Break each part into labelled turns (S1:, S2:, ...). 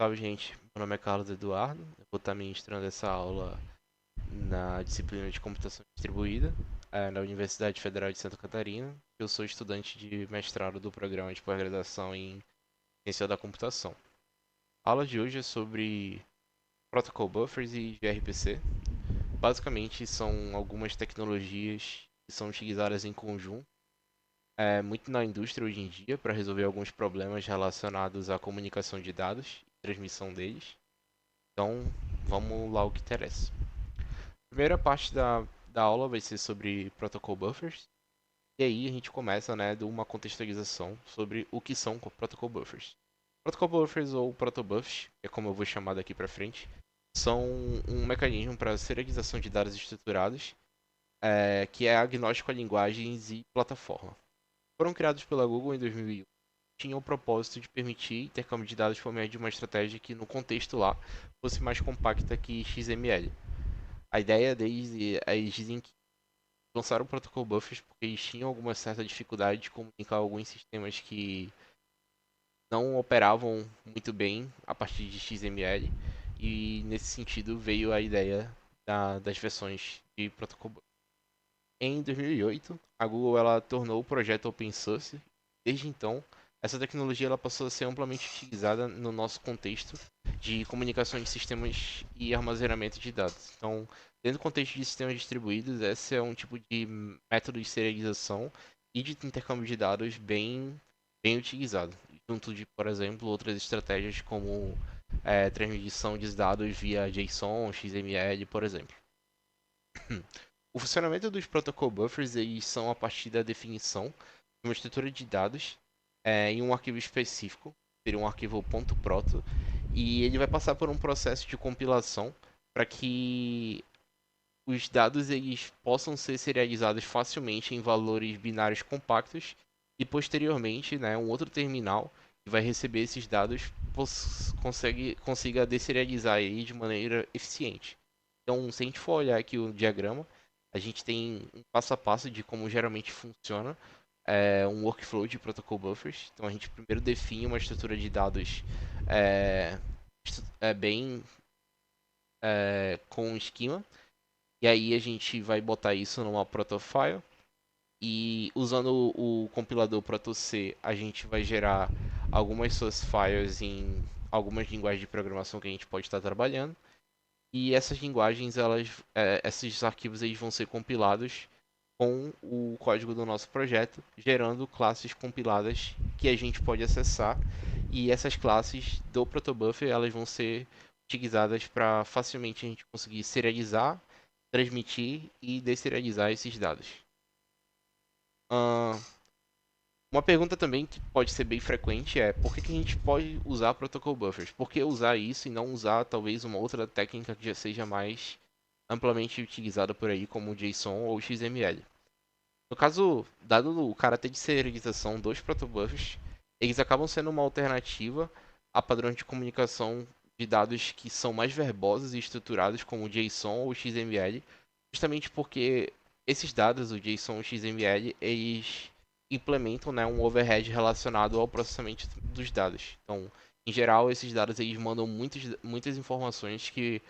S1: Salve, gente. Meu nome é Carlos Eduardo. Eu vou estar ministrando essa aula na disciplina de computação distribuída, na Universidade Federal de Santa Catarina. Eu sou estudante de mestrado do programa de pós-graduação em Ciência da Computação. A aula de hoje é sobre Protocol Buffers e gRPC. Basicamente, são algumas tecnologias que são utilizadas em conjunto, muito na indústria hoje em dia, para resolver alguns problemas relacionados à comunicação de dados e transmissão deles. Então, vamos lá o que interessa. A primeira parte da aula vai ser sobre Protocol Buffers. E aí a gente começa, né, de uma contextualização sobre o que são Protocol Buffers. Protocol Buffers ou Protobufs, que é como eu vou chamar daqui para frente, são um mecanismo para serialização de dados estruturados, que é agnóstico a linguagens e plataforma. Foram criados pela Google em 2001, tinham o propósito de permitir intercâmbio de dados por meio de uma estratégia que, no contexto lá, fosse mais compacta que XML. A ideia deles, eles dizem que lançaram o protocolo Buffers porque eles tinham alguma certa dificuldade de comunicar alguns sistemas que não operavam muito bem a partir de XML, e nesse sentido veio a ideia das versões de protocolo Buffers. Em 2008, a Google ela tornou o projeto open source. Desde então, essa tecnologia ela passou a ser amplamente utilizada no nosso contexto de comunicação de sistemas e armazenamento de dados. Então, dentro do contexto de sistemas distribuídos, esse é um tipo de método de serialização e de intercâmbio de dados bem utilizado, junto de, por exemplo, outras estratégias como transmissão de dados via JSON, XML, por exemplo. O funcionamento dos protocol buffers eles são a partir da definição de uma estrutura de dados em um arquivo específico, seria um arquivo .proto, e ele vai passar por um processo de compilação para que os dados eles possam ser serializados facilmente em valores binários compactos e posteriormente, né, um outro terminal que vai receber esses dados consiga deserializar ele de maneira eficiente. Então, se a gente for olhar aqui o diagrama, a gente tem um passo a passo de como geralmente funciona um workflow de protocol buffers. Então, a gente primeiro define uma estrutura de dados é, bem com um esquema, e aí a gente vai botar isso numa protofile. E usando o compilador ProtoC, a gente vai gerar algumas source files em algumas linguagens de programação que a gente pode estar trabalhando. E essas linguagens, esses arquivos eles vão ser compilados com o código do nosso projeto, gerando classes compiladas que a gente pode acessar. E essas classes do protobuffer elas vão ser utilizadas para facilmente a gente conseguir serializar, transmitir e deserializar esses dados. Uh, uma pergunta também que pode ser bem frequente é por que a gente pode usar protocol buffers? Por que usar isso e não usar talvez uma outra técnica que já seja mais amplamente utilizada por aí, como o JSON ou o XML? No caso, dado o caráter de serialização dos protobuffers, eles acabam sendo uma alternativa a padrões de comunicação de dados que são mais verbosos e estruturados, como o JSON ou o XML, justamente porque esses dados, o JSON e o XML, eles implementam, né, um overhead relacionado ao processamento dos dados. Então, em geral, esses dados eles mandam muitas informações que,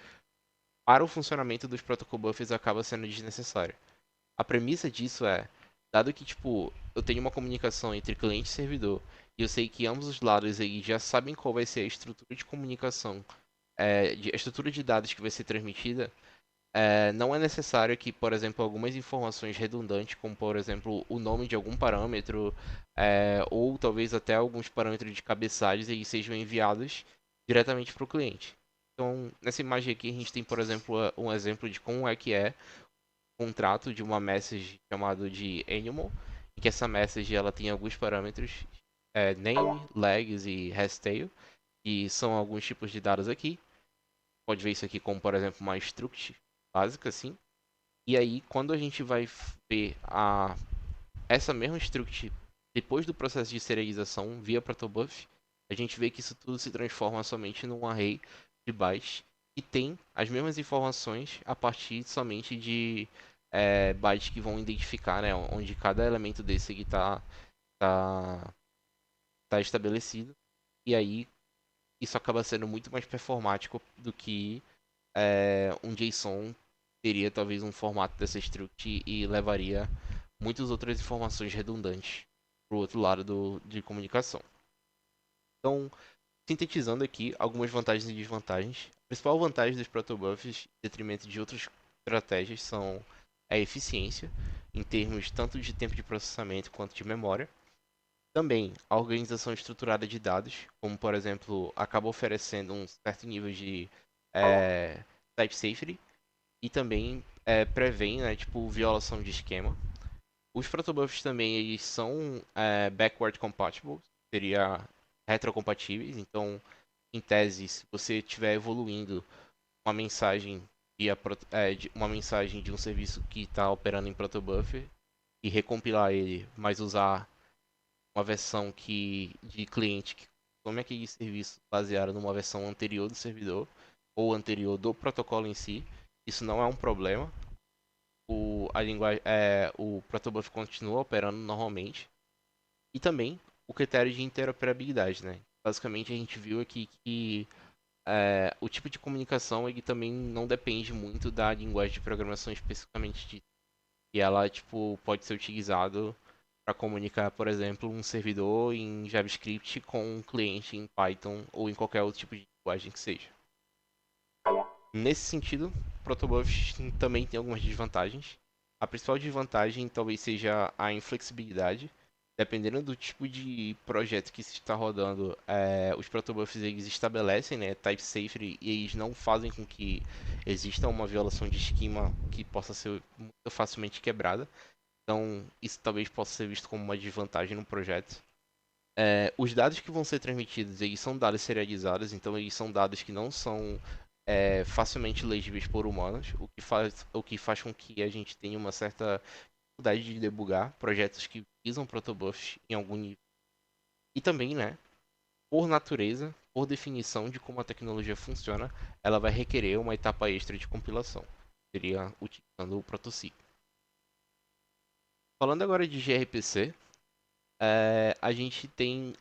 S1: para o funcionamento dos protocol buffers, acaba sendo desnecessário. A premissa disso é, dado que tipo, eu tenho uma comunicação entre cliente e servidor, e eu sei que ambos os lados aí já sabem qual vai ser a estrutura de comunicação, a estrutura de dados que vai ser transmitida, não é necessário que, por exemplo, algumas informações redundantes, como por exemplo o nome de algum parâmetro, ou talvez até alguns parâmetros de cabeçalhos, eles sejam enviados diretamente para o cliente. Então, nessa imagem aqui, a gente tem, por exemplo, um exemplo de como é que é contrato de uma message chamado de animal, em que essa message ela tem alguns parâmetros, name, legs e hashtail, que são alguns tipos de dados aqui. Pode ver isso aqui como, por exemplo, uma struct básica, assim. E aí, quando a gente vai ver essa mesma struct depois do processo de serialização via protobuf, a gente vê que isso tudo se transforma somente num array de bytes que tem as mesmas informações a partir somente de bytes que vão identificar, né, onde cada elemento desse está tá estabelecido. E aí isso acaba sendo muito mais performático do que um JSON teria talvez um formato dessa struct e levaria muitas outras informações redundantes para o outro lado de comunicação. Então, sintetizando aqui algumas vantagens e desvantagens. A principal vantagem dos protobufs, em detrimento de outras estratégias, são a eficiência, em termos tanto de tempo de processamento quanto de memória. Também a organização estruturada de dados, como por exemplo, acaba oferecendo um certo nível de type safety e também prevém, né, tipo, violação de esquema. Os protobufs também eles são backward compatible, seria retrocompatíveis, então em tese, se você estiver evoluindo uma mensagem uma mensagem de um serviço que está operando em protobuf e recompilar ele, mas usar uma versão de cliente que consome aquele serviço baseado numa versão anterior do servidor ou anterior do protocolo em si, isso não é um problema. O protobuf continua operando normalmente. E também o critério de interoperabilidade, né? Basicamente a gente viu aqui que o tipo de comunicação ele também não depende muito da linguagem de programação especificamente dita. E ela tipo pode ser utilizado para comunicar, por exemplo, um servidor em JavaScript com um cliente em Python ou em qualquer outro tipo de linguagem que seja. Nesse sentido, protobufs também tem algumas desvantagens. A principal desvantagem talvez seja a inflexibilidade. Dependendo do tipo de projeto que se está rodando, os protobufs eles estabelecem, né, type safety e eles não fazem com que exista uma violação de esquema que possa ser muito facilmente quebrada. Então, isso talvez possa ser visto como uma desvantagem no projeto. Os dados que vão ser transmitidos, eles são dados serializados, então eles são dados que não são facilmente legíveis por humanos, o que faz com que a gente tenha uma certa dificuldade de debugar projetos que utilizam protobufs em algum nível. E também, né, por natureza, por definição de como a tecnologia funciona, ela vai requerer uma etapa extra de compilação. Seria utilizando o ProtoC. Falando agora de gRPC, a gente tem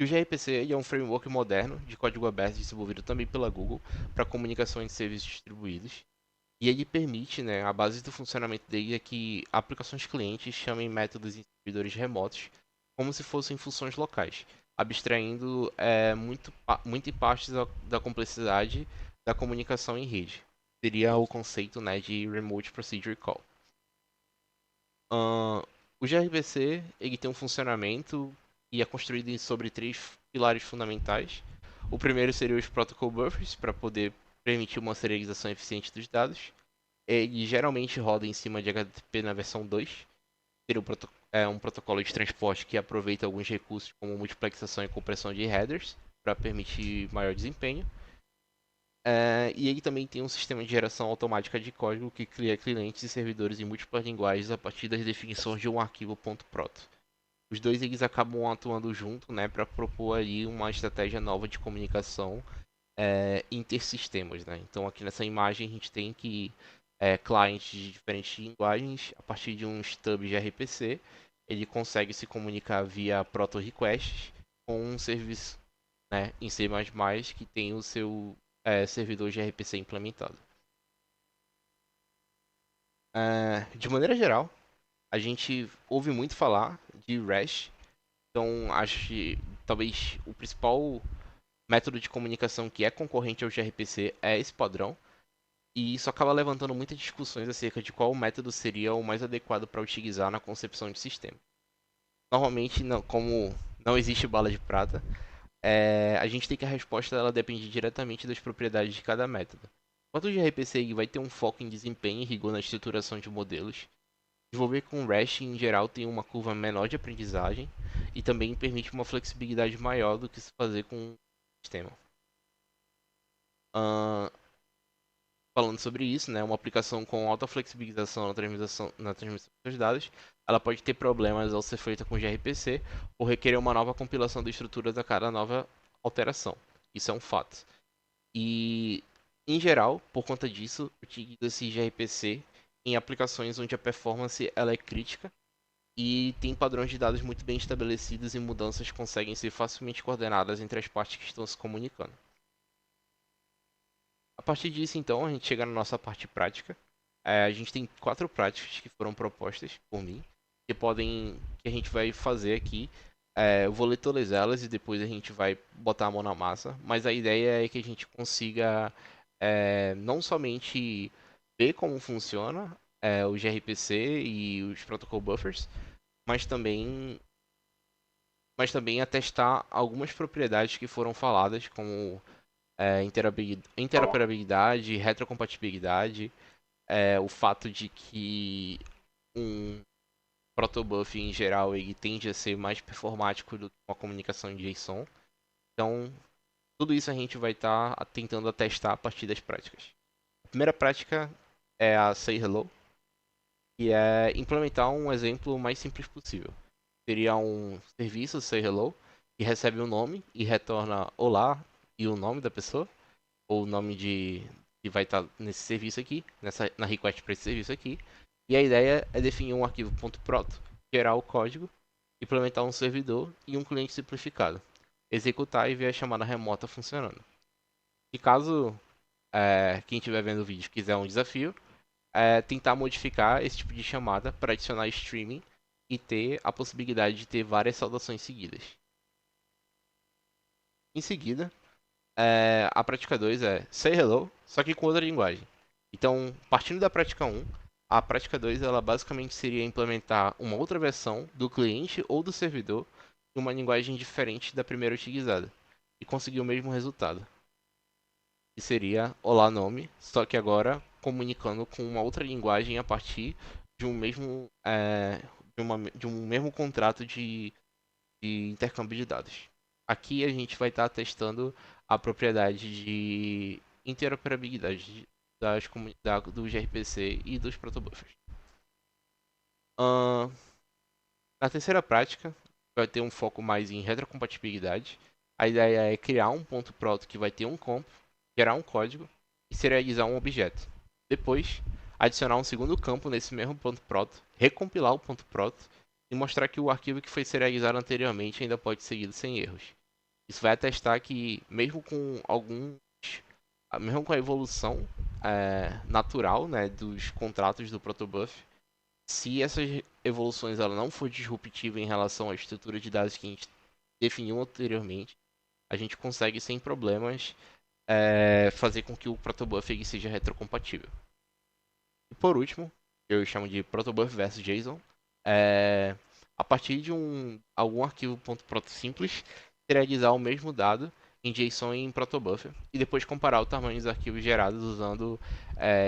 S1: o gRPC ele é um framework moderno de código aberto desenvolvido também pela Google para comunicação entre serviços distribuídos. E ele permite, né, a base do funcionamento dele é que aplicações clientes chamem métodos em servidores remotos como se fossem funções locais, abstraindo muito em partes da complexidade da comunicação em rede. Seria o conceito, né, de Remote Procedure Call. O gRPC ele tem um funcionamento e é construído sobre três pilares fundamentais. O primeiro seria os protocol buffers, para poder permitir uma serialização eficiente dos dados. Ele geralmente roda em cima de HTTP na versão 2. Seria um protocolo de transporte que aproveita alguns recursos como multiplexação e compressão de headers para permitir maior desempenho. E ele também tem um sistema de geração automática de código que cria clientes e servidores em múltiplas linguagens a partir das definições de um arquivo .proto. Os dois eles acabam atuando junto, né, para propor ali uma estratégia nova de comunicação intersistemas, né? Então aqui nessa imagem a gente tem que clientes de diferentes linguagens, a partir de um stub de RPC, ele consegue se comunicar via proto requests com um serviço, né, em C++ que tem o seu servidor de RPC implementado. De maneira geral, a gente ouve muito falar de REST, então acho que talvez o principal método de comunicação que é concorrente ao gRPC é esse padrão, e isso acaba levantando muitas discussões acerca de qual método seria o mais adequado para utilizar na concepção de sistema. Normalmente, não, como não existe bala de prata, a gente tem que a resposta ela depende diretamente das propriedades de cada método. Enquanto o gRPC vai ter um foco em desempenho e rigor na estruturação de modelos, desenvolver com REST em geral tem uma curva menor de aprendizagem e também permite uma flexibilidade maior do que se fazer com um sistema. Falando sobre isso, né, uma aplicação com alta flexibilização na transmissão dos dados, ela pode ter problemas ao ser feita com gRPC ou requerer uma nova compilação da estrutura a cada nova alteração. Isso é um fato. E, em geral, por conta disso, utiliza-se gRPC em aplicações onde a performance ela é crítica e tem padrões de dados muito bem estabelecidos e mudanças conseguem ser facilmente coordenadas entre as partes que estão se comunicando. A partir disso, então, a gente chega na nossa parte prática. A gente tem 4 práticas que foram propostas por mim, que a gente vai fazer aqui. Eu vou ler todas elas e depois a gente vai botar a mão na massa. Mas a ideia é que a gente consiga não somente ver como funciona o gRPC e os protocol buffers, mas também, atestar algumas propriedades que foram faladas, como interoperabilidade, retrocompatibilidade, o fato de que um protobuf em geral ele tende a ser mais performático do que uma comunicação em JSON. Então, tudo isso a gente vai estar tentando testar a partir das práticas. A primeira prática é a Say Hello, que é implementar um exemplo mais simples possível. Seria um serviço Say Hello que recebe um nome e retorna olá e o nome da pessoa, ou o nome de que vai estar nesse serviço aqui, na request para esse serviço aqui. E a ideia é definir um arquivo .proto, gerar o código, implementar um servidor e um cliente simplificado, executar e ver a chamada remota funcionando. E caso quem estiver vendo o vídeo quiser um desafio, tentar modificar esse tipo de chamada para adicionar streaming e ter a possibilidade de ter várias saudações seguidas. Em seguida, a prática 2 é Say Hello, só que com outra linguagem. Então, partindo da prática 1, a prática 2 ela basicamente seria implementar uma outra versão do cliente ou do servidor em uma linguagem diferente da primeira utilizada e conseguir o mesmo resultado. Que seria Olá Nome, só que agora comunicando com uma outra linguagem a partir de um mesmo, de um mesmo contrato de intercâmbio de dados. Aqui a gente vai estar testando a propriedade de interoperabilidade do gRPC e dos protobuffers. Uh, Na terceira prática, vai ter um foco mais em retrocompatibilidade. A ideia é criar um ponto proto que vai ter um comp, gerar um código e serializar um objeto. Depois, adicionar um segundo campo nesse mesmo ponto proto, recompilar o ponto proto e mostrar que o arquivo que foi serializado anteriormente ainda pode ser seguido sem erros. Isso vai atestar que, mesmo com a evolução natural, né, dos contratos do protobuf, se essas evoluções ela não for disruptiva em relação à estrutura de dados que a gente definiu anteriormente, a gente consegue sem problemas fazer com que o protobuf ele seja retrocompatível. E por último, eu chamo de protobuf versus JSON. A partir de algum arquivo .proto simples, serializar o mesmo dado em JSON e em protobuffer e depois comparar o tamanho dos arquivos gerados usando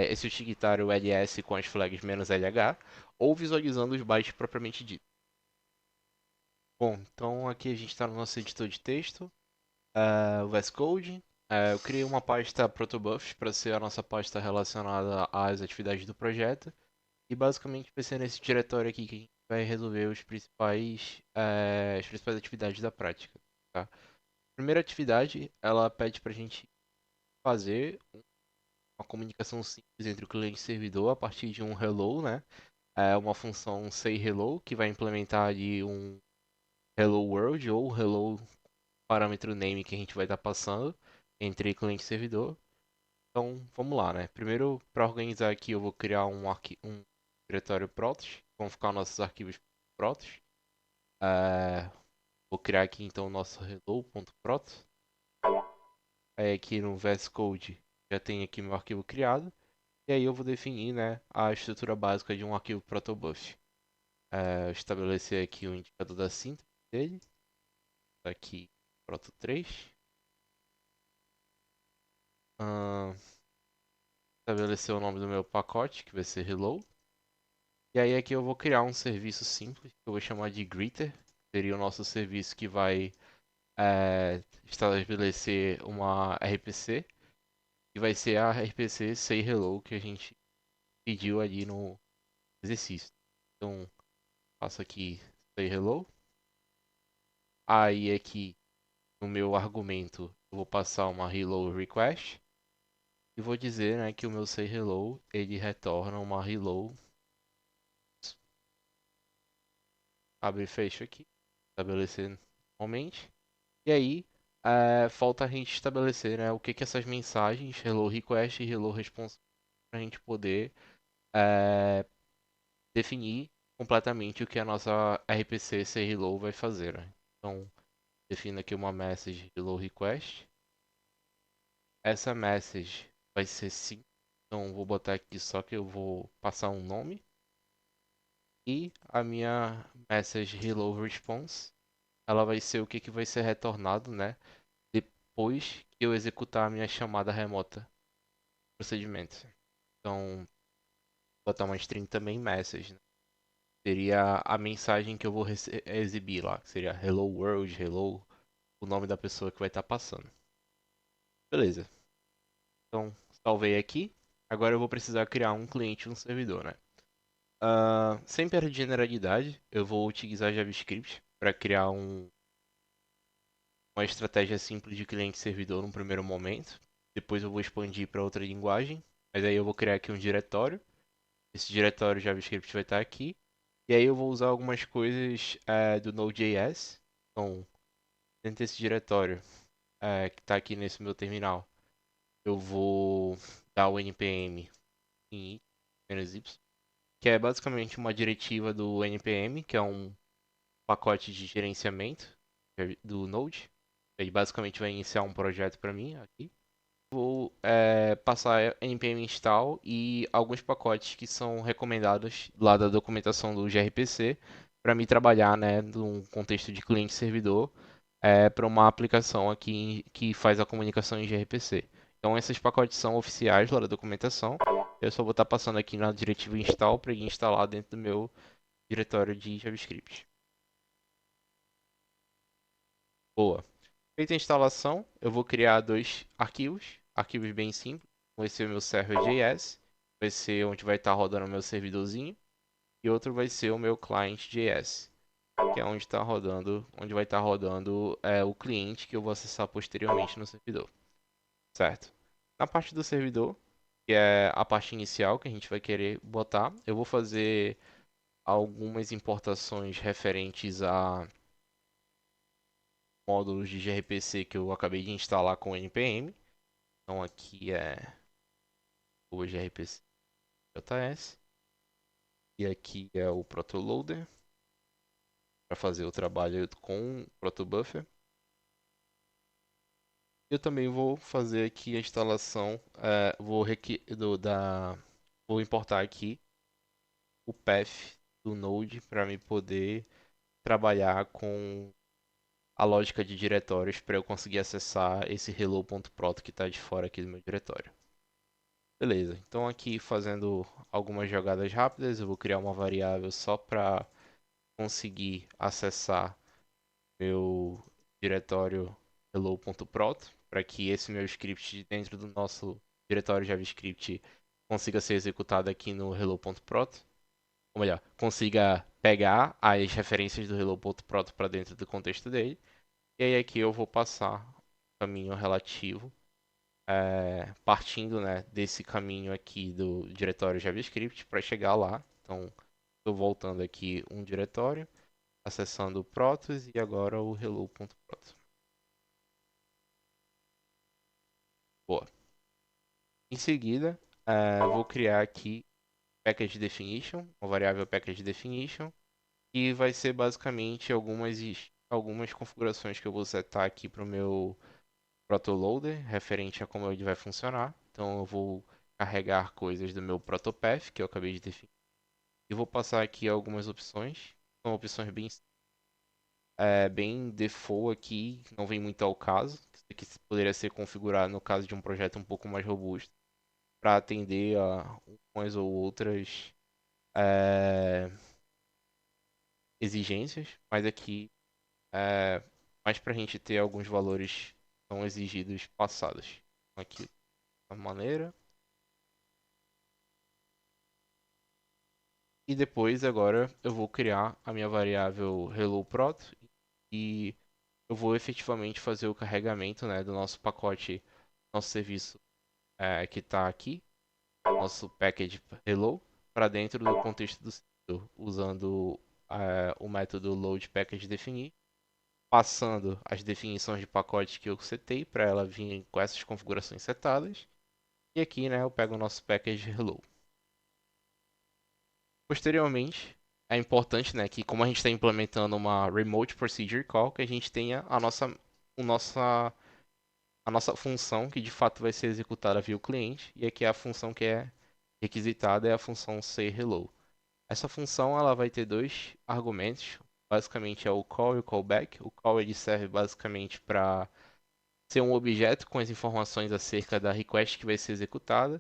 S1: esse utilitário ls com as flags "-lh" ou visualizando os bytes propriamente ditos. Bom, então aqui a gente está no nosso editor de texto, o VS Code. Eu criei uma pasta protobufs para ser a nossa pasta relacionada às atividades do projeto. E basicamente vai ser nesse diretório aqui que a gente vai resolver as principais atividades da prática. Tá? A primeira atividade, ela pede para a gente fazer uma comunicação simples entre o cliente e o servidor a partir de um hello, né? É uma função sayHello que vai implementar ali um hello world ou hello parâmetro name que a gente vai estar passando entre cliente e servidor. Então, vamos lá, né? Primeiro, para organizar aqui, eu vou criar um diretório protos, vão ficar nossos arquivos protos. Vou criar aqui então o nosso hello.proto. Aí aqui no VS Code já tem aqui meu arquivo criado. E aí eu vou definir, né, a estrutura básica de um arquivo protobuf. Estabelecer aqui o indicador da síntese dele. Tá aqui proto 3. Estabelecer o nome do meu pacote, que vai ser hello. E aí aqui eu vou criar um serviço simples, que eu vou chamar de greeter. Seria o nosso serviço que vai estabelecer uma RPC. E vai ser a RPC Say Hello que a gente pediu ali no exercício. Então, faço aqui Say Hello. Aí aqui no meu argumento eu vou passar uma Hello Request. E vou dizer, né, que o meu Say Hello ele retorna uma Hello abre e fecha aqui, estabelecer normalmente. E aí, falta a gente estabelecer, né, o que que essas mensagens, hello request e hello response, para a gente poder é, definir completamente o que a nossa RPC ser hello vai fazer, né? Então, defino aqui uma message hello request. Essa message vai ser sim. Então, vou botar aqui só que eu vou passar um nome. E a minha message hello response, ela vai ser o que que vai ser retornado, né? Depois que eu executar a minha chamada remota procedimento. Então, vou botar uma string também message, né? Seria a mensagem que eu vou exibir lá, que seria hello world, hello, o nome da pessoa que vai estar passando. Beleza. Então, salvei aqui. Agora eu vou precisar criar um cliente e um servidor, né? Sem perda de generalidade, eu vou utilizar JavaScript para criar uma estratégia simples de cliente e servidor no primeiro momento. Depois eu vou expandir para outra linguagem. Mas aí eu vou criar aqui um diretório. Esse diretório JavaScript vai estar aqui. E aí eu vou usar algumas coisas do Node.js. Então, dentro desse diretório que está aqui nesse meu terminal, eu vou dar o npm em -y, que é basicamente uma diretiva do npm, que é um pacote de gerenciamento do Node. Ele basicamente vai iniciar um projeto para mim aqui. Vou passar npm install e alguns pacotes que são recomendados lá da documentação do gRPC para me trabalhar, né, num contexto de cliente-servidor para uma aplicação aqui que faz a comunicação em gRPC. Então esses pacotes são oficiais lá da documentação. Eu só vou estar passando aqui na diretiva install para ele instalar dentro do meu diretório de JavaScript. Boa. Feita a instalação, eu vou criar dois arquivos bem simples. Vai ser o meu server.js, vai ser onde vai estar rodando o meu servidorzinho, e outro vai ser o meu client.js, que é onde vai estar rodando o cliente que eu vou acessar posteriormente no servidor, certo? Na parte do servidor, que é a parte inicial que a gente vai querer botar, eu vou fazer algumas importações referentes a módulos de gRPC que eu acabei de instalar com o npm. Então aqui é o gRPC JS e aqui é o protoloader para fazer o trabalho com o protobuffer. Eu também vou fazer aqui a instalação, vou importar aqui o path do Node para me poder trabalhar com a lógica de diretórios para eu conseguir acessar esse hello.prot que está de fora aqui do meu diretório. Beleza, então aqui fazendo algumas jogadas rápidas, eu vou criar uma variável só para conseguir acessar meu diretório hello.prot, para que esse meu script dentro do nosso diretório JavaScript consiga ser executado aqui no hello.prot. Ou melhor, consiga pegar as referências do hello.prot para dentro do contexto dele. E aí aqui eu vou passar o caminho relativo, partindo, né, desse caminho aqui do diretório JavaScript para chegar lá. Então, estou voltando aqui um diretório, acessando o Protos e agora o hello.proto. Boa. Em seguida, vou criar aqui package definition, uma variável package definition, que vai ser basicamente algumas configurações que eu vou setar aqui para o meu protoloader, referente a como ele vai funcionar. Então eu vou carregar coisas do meu protopath, que eu acabei de definir, e vou passar aqui algumas opções. São opções bem default aqui, não vem muito ao caso. Isso aqui poderia ser configurado no caso de um projeto um pouco mais robusto, para atender a umas ou outras é, exigências, mas aqui mais para a gente ter alguns valores que são exigidos passados. Aqui, da maneira. E depois, agora, eu vou criar a minha variável hello_prot e eu vou efetivamente fazer o carregamento, né, do nosso pacote, nosso serviço que está aqui, nosso package hello, para dentro do contexto do servidor, usando o método load package definir, passando as definições de pacote que eu setei para ela vir com essas configurações setadas. E aqui, né, eu pego o nosso package hello. Posteriormente, é importante, né, que como a gente está implementando uma remote procedure call, que a gente tenha o nossa, a nossa função que de fato vai ser executada via o cliente. E aqui a função que é requisitada é a função sayHello. Essa função ela vai ter dois argumentos. Basicamente é o call e o callback. O call ele serve basicamente para ser um objeto com as informações acerca da request que vai ser executada.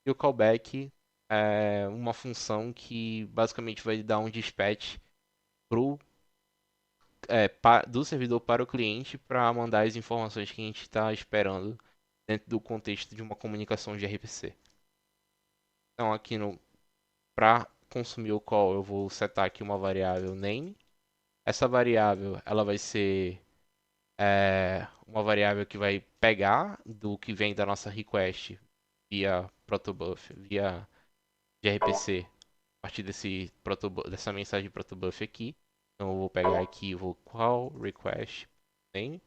S1: E o callback é uma função que basicamente vai dar um dispatch pro, do servidor para o cliente para mandar as informações que a gente está esperando dentro do contexto de uma comunicação de RPC. Então aqui no para consumir o call eu vou setar aqui uma variável name. Essa variável ela vai ser uma variável que vai pegar do que vem da nossa request via protobuf, via gRPC, a partir dessa mensagem protobuf aqui. Então eu vou pegar aqui, vou call request name.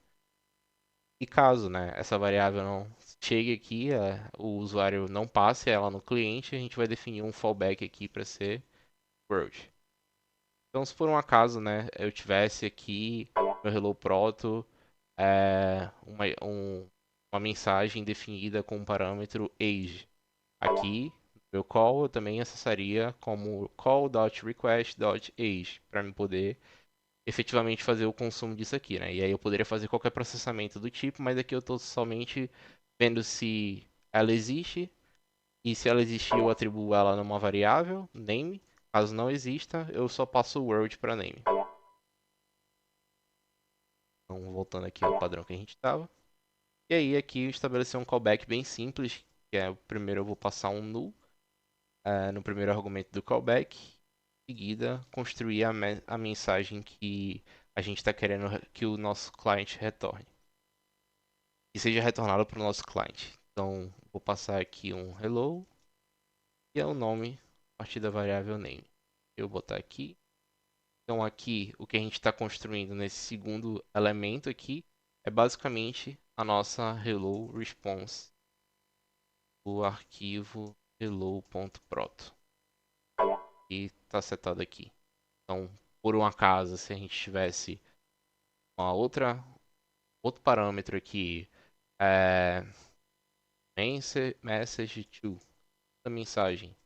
S1: E caso, né, essa variável não chegue aqui, o usuário não passe ela no cliente, a gente vai definir um fallback aqui para ser world. Então, se por um acaso, né, eu tivesse aqui no Hello Proto uma mensagem definida com o parâmetro age. Aqui, no meu call, eu também acessaria como call.request.age para me poder efetivamente fazer o consumo disso aqui, né? E aí eu poderia fazer qualquer processamento do tipo, mas aqui eu estou somente vendo se ela existe e se ela existir eu atribuo ela numa variável, name. Caso não exista, eu só passo o word para name. Então, voltando aqui ao padrão que a gente estava. E aí aqui eu estabeleci um callback bem simples, que é o primeiro eu vou passar um null no primeiro argumento do callback. Em seguida, construir a mensagem que a gente está querendo que o nosso cliente retorne. E seja retornado para o nosso cliente. Então, vou passar aqui um hello e é o nome a partir da variável name. Eu vou botar aqui. Então, aqui, o que a gente está construindo nesse segundo elemento aqui é basicamente a nossa hello response, o arquivo hello.proto, que está setado aqui. Então, por um acaso, se a gente tivesse uma outro parâmetro aqui, é, message to, a mensagem,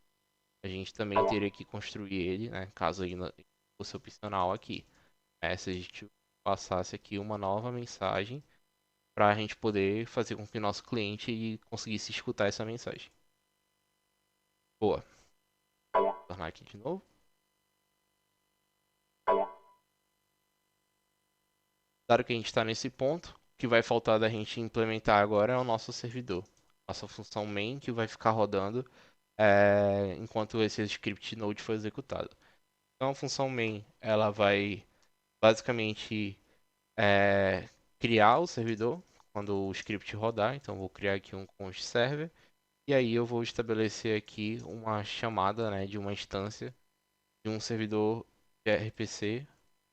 S1: a gente também teria que construir ele, né, caso ainda fosse opcional aqui. Message to passasse aqui uma nova mensagem para a gente poder fazer com que o nosso cliente conseguisse escutar essa mensagem. Boa. Vou tornar aqui de novo. Claro que a gente está nesse ponto, o que vai faltar da gente implementar agora é o nosso servidor. Nossa função main que vai ficar rodando enquanto esse script node for executado. Então a função main ela vai basicamente criar o servidor quando o script rodar. Então vou criar aqui um const server e aí eu vou estabelecer aqui uma chamada, né, de uma instância de um servidor de RPC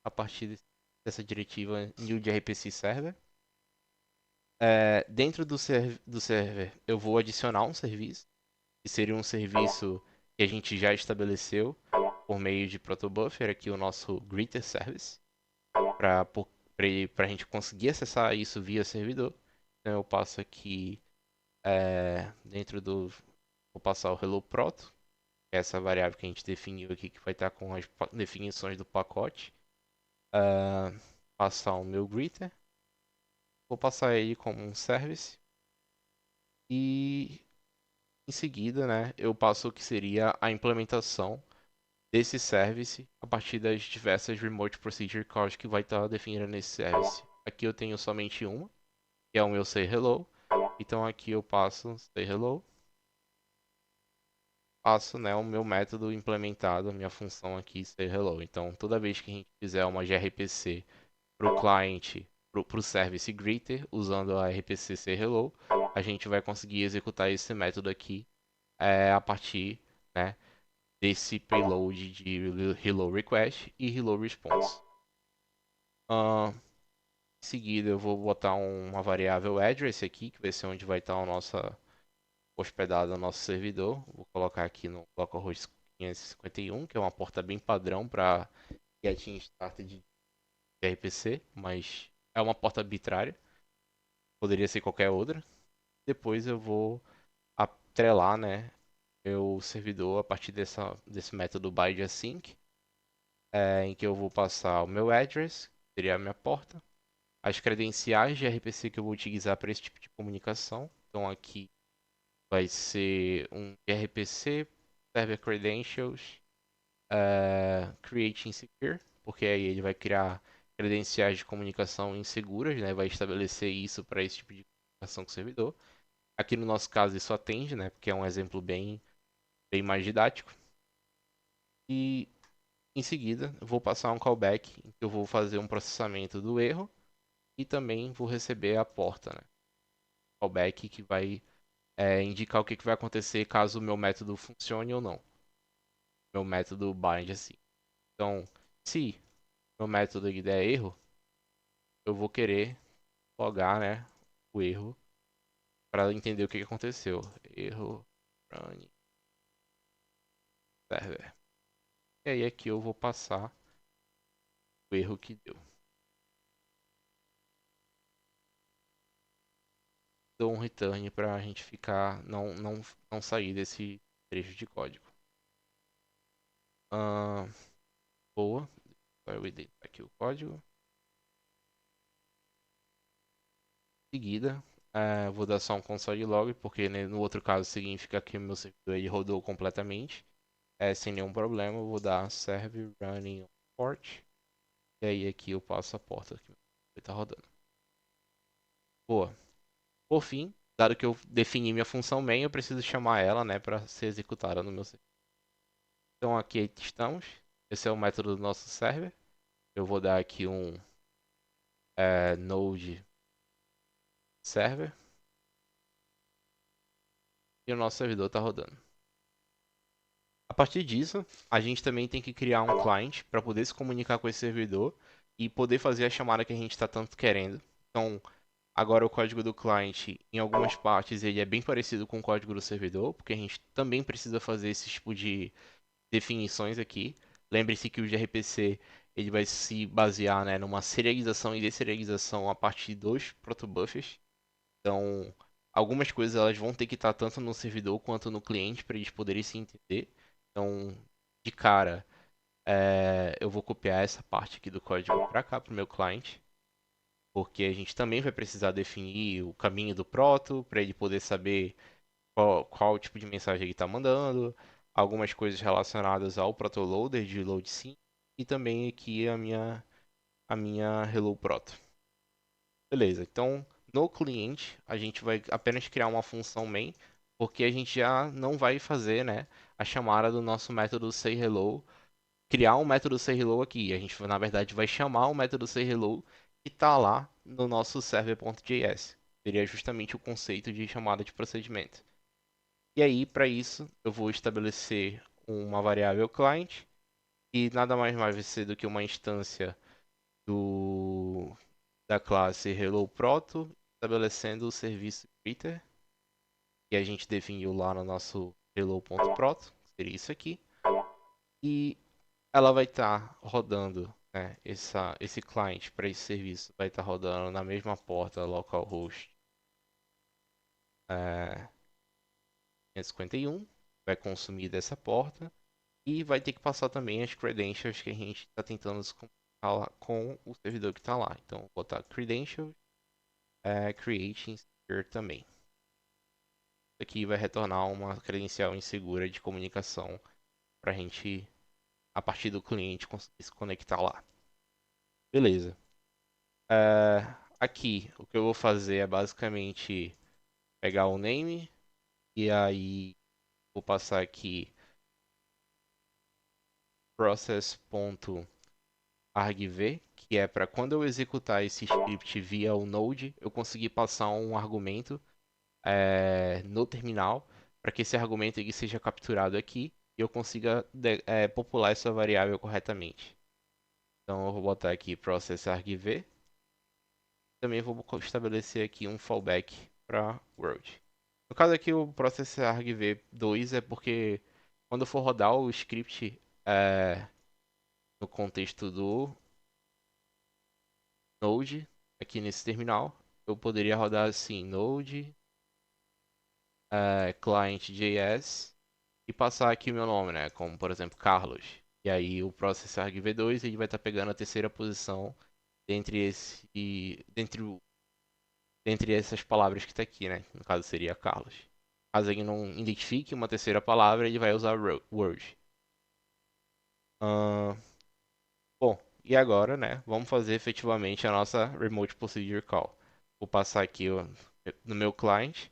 S1: a partir dessa diretiva new de RPC server. Dentro do server, eu vou adicionar um serviço, que seria um serviço que a gente já estabeleceu por meio de protobuffer, aqui o nosso greeter service, para a gente conseguir acessar isso via servidor. Então eu passo aqui dentro do. Vou passar o hello proto, que é essa variável que a gente definiu aqui, que vai estar com as definições do pacote. Passar o meu greeter. Vou passar ele como um service. E em seguida, né, eu passo o que seria a implementação desse service a partir das diversas remote procedure calls que vai estar definida nesse service. Aqui eu tenho somente uma, que é o meu say hello. Então aqui eu passo say hello, passo, né, o meu método implementado, a minha função aqui say hello. Então toda vez que a gente fizer uma gRPC para o cliente, para o service greeter, usando a RPC say hello, a gente vai conseguir executar esse método aqui a partir, né, desse payload de hello request e hello response. Em seguida, eu vou botar uma variável address aqui, que vai ser onde vai estar hospedado o nosso servidor. Vou colocar aqui no localhost 551, que é uma porta bem padrão para getting started de gRPC, mas é uma porta arbitrária, poderia ser qualquer outra. Depois eu vou atrelar, né, meu servidor a partir desse método byteasync, em que eu vou passar o meu address, que seria a minha porta, as credenciais de RPC que eu vou utilizar para esse tipo de comunicação. Então aqui vai ser um RPC, Server Credentials, Create Insecure, porque aí ele vai criar credenciais de comunicação inseguras, né? Vai estabelecer isso para esse tipo de comunicação com o servidor. Aqui no nosso caso isso atende, né? Porque é um exemplo bem mais didático. E em seguida eu vou passar um callback em que eu vou fazer um processamento do erro e também vou receber a porta, né? Callback que vai indicar o que vai acontecer caso o meu método funcione ou não. Meu método bind assim. Então, se meu método ele der erro, eu vou querer logar, né, o erro para entender o que aconteceu. Erro run server. E aí aqui eu vou passar o erro que deu. Dou um return para a gente ficar não sair desse trecho de código. Boa. Vai editar aqui o código. Em seguida, vou dar só um console log, porque né, no outro caso significa que o meu servidor ele rodou completamente. Sem nenhum problema, eu vou dar serve running on port. E aí aqui eu passo a porta que está rodando. Boa. Por fim, dado que eu defini minha função main, eu preciso chamar ela, né, para ser executada no meu servidor. Então aqui estamos. Esse é o método do nosso server. Eu vou dar aqui um node server e o nosso servidor está rodando. A partir disso, a gente também tem que criar um client para poder se comunicar com esse servidor e poder fazer a chamada que a gente está tanto querendo. Então, agora o código do client, em algumas partes, ele é bem parecido com o código do servidor, porque a gente também precisa fazer esse tipo de definições aqui. Lembre-se que o gRPC ele vai se basear, né, numa serialização e deserialização a partir dos protobufers. Então, algumas coisas elas vão ter que estar tanto no servidor quanto no cliente para eles poderem se entender. Então, de cara, eu vou copiar essa parte aqui do código para cá, para o meu cliente, porque a gente também vai precisar definir o caminho do proto, para ele poder saber qual tipo de mensagem ele está mandando, algumas coisas relacionadas ao protoloader de load sim, e também aqui a minha hello proto. Beleza, então no cliente a gente vai apenas criar uma função main, porque a gente já não vai fazer, né, a chamada do nosso método sayHello, criar um método sayHello aqui. A gente na verdade vai chamar o método sayHello que está lá no nosso server.js. Seria justamente o conceito de chamada de procedimento. E aí, para isso, eu vou estabelecer uma variável client, que nada mais vai ser do que uma instância da classe HelloProto, estabelecendo o serviço greeter, que a gente definiu lá no nosso hello.proto, seria isso aqui. E ela vai estar rodando, né, esse client para esse serviço vai estar rodando na mesma porta localhost 551, vai consumir dessa porta. E vai ter que passar também as credentials que a gente está tentando se comunicar com o servidor que está lá. Então, vou botar credentials, create insecure também. Isso aqui vai retornar uma credencial insegura de comunicação para a gente, a partir do cliente, conseguir se conectar lá. Beleza. Aqui, o que eu vou fazer é basicamente pegar o name e aí vou passar aqui process.argv, que é para quando eu executar esse script via o Node, eu conseguir passar um argumento no terminal para que esse argumento ele seja capturado aqui e eu consiga popular essa variável corretamente. Então eu vou botar aqui process argv. Também vou estabelecer aqui um fallback para world. No caso aqui o process argv2 é porque quando eu for rodar o script no contexto do Node, aqui nesse terminal, eu poderia rodar assim, Node, client.js e passar aqui o meu nome, né? Como, por exemplo, Carlos. E aí o processor argv2 ele vai estar pegando a terceira posição dentre essas palavras que está aqui, né? No caso seria Carlos. Caso ele não identifique uma terceira palavra, ele vai usar word. Uh, Bom, e agora, né? Vamos fazer efetivamente a nossa Remote Procedure Call. Vou passar aqui no meu client